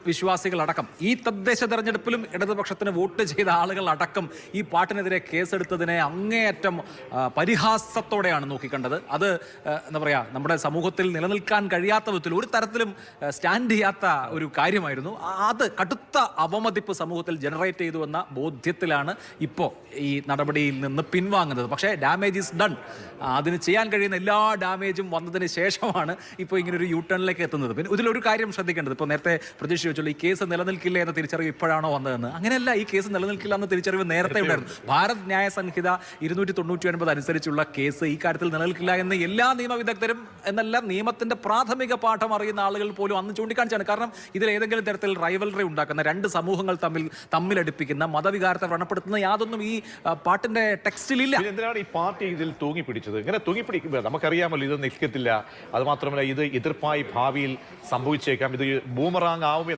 വിശ്വാസികളടക്കം ഈ തദ്ദേശ തെരഞ്ഞെടുപ്പിലും ഇടതുപക്ഷത്തിന് വോട്ട് ചെയ്ത ആളുകളടക്കം ഈ പാട്ടിനെതിരെ കേസെടുത്തതിനെ അങ്ങേയറ്റം പരിഹാസത്തോടെയാണ് നോക്കിക്കണ്ടത്. അത് എന്താ പറയുക, നമ്മുടെ സമൂഹത്തിൽ നിലനിൽക്കാൻ കഴിയാത്ത വിധത്തിൽ ഒരു തരത്തിലും സ്റ്റാൻഡ് ചെയ്യാത്ത ഒരു കാര്യമായിരുന്നു. അത് കടുത്ത അവമതിപ്പ് സമൂഹത്തിൽ ജനറേറ്റ് ചെയ്തു എന്ന ബോധ്യത്തിലാണ് ഇപ്പോൾ ഈ നടപടിയിൽ നിന്ന് പിൻവാങ്ങുന്നത്. പക്ഷേ ഡാമേജ് ഈസ് ഡൺ. അതിന് ചെയ്യാൻ കഴിയുന്ന എല്ലാ ഡാമേജും വന്നതിന് ശേഷമാണ് ഇപ്പോൾ ഇങ്ങനെ ഒരു യു ടേണിലേക്ക് എത്തുന്നത്. പിന്നെ ഇതിലൊരു കാര്യം ശ്രദ്ധിക്കേണ്ടത്, ഇപ്പോൾ നേരത്തെ പ്രതീക്ഷ വെച്ചുള്ളൂ ഈ കേസ് നിലനിൽക്കില്ല എന്ന തിരിച്ചറിവ് ഇപ്പോഴാണോ വന്നതെന്ന്. അങ്ങനെയല്ല, ഈ കേസ് നിലനിൽക്കില്ല എന്ന തിരിച്ചറിവ് നേരത്തെ ഉണ്ടായിരുന്നു. ഭാരത് ന്യായ സംഹിത 299 അനുസരിച്ചുള്ള കേസ് ഈ കാര്യത്തിൽ നിലനിൽക്കില്ല എന്ന് എല്ലാ നിയമവിദഗ്ധരും എന്നല്ല നിയമത്തിന്റെ പ്രാഥമിക പാഠം അറിയുന്ന ആളുകൾ പോലും അന്ന് ചൂണ്ടിക്കാണിച്ചാണ്. കാരണം ഇതിൽ ഏതെങ്കിലും തരത്തിൽ റൈവൽറി ഉണ്ടാക്കുന്ന, രണ്ട് സമൂഹങ്ങൾ തമ്മിലടുപ്പിക്കുന്ന, മതവികാരത്തെ വ്രണപ്പെടുത്തുന്ന യാതൊന്നും ഈ പാട്ടിന്റെ ടെക്സ്റ്റിലില്ല. എന്തിനാണ് ഈ പാർട്ടി ഇതിൽ തൂങ്ങിപ്പിടിച്ചത്? ഇങ്ങനെ തൂങ്ങിപ്പിടിക്കുമ്പോൾ നമുക്കറിയാമല്ലോ ഇത് നിൽക്കത്തില്ല. അത് മാത്രമല്ല, ഇത് എതിർപ്പായി ഭാവിയിൽ സംഭവിച്ചേക്കാം. ഇത് ബൂമറാങ് ആവും.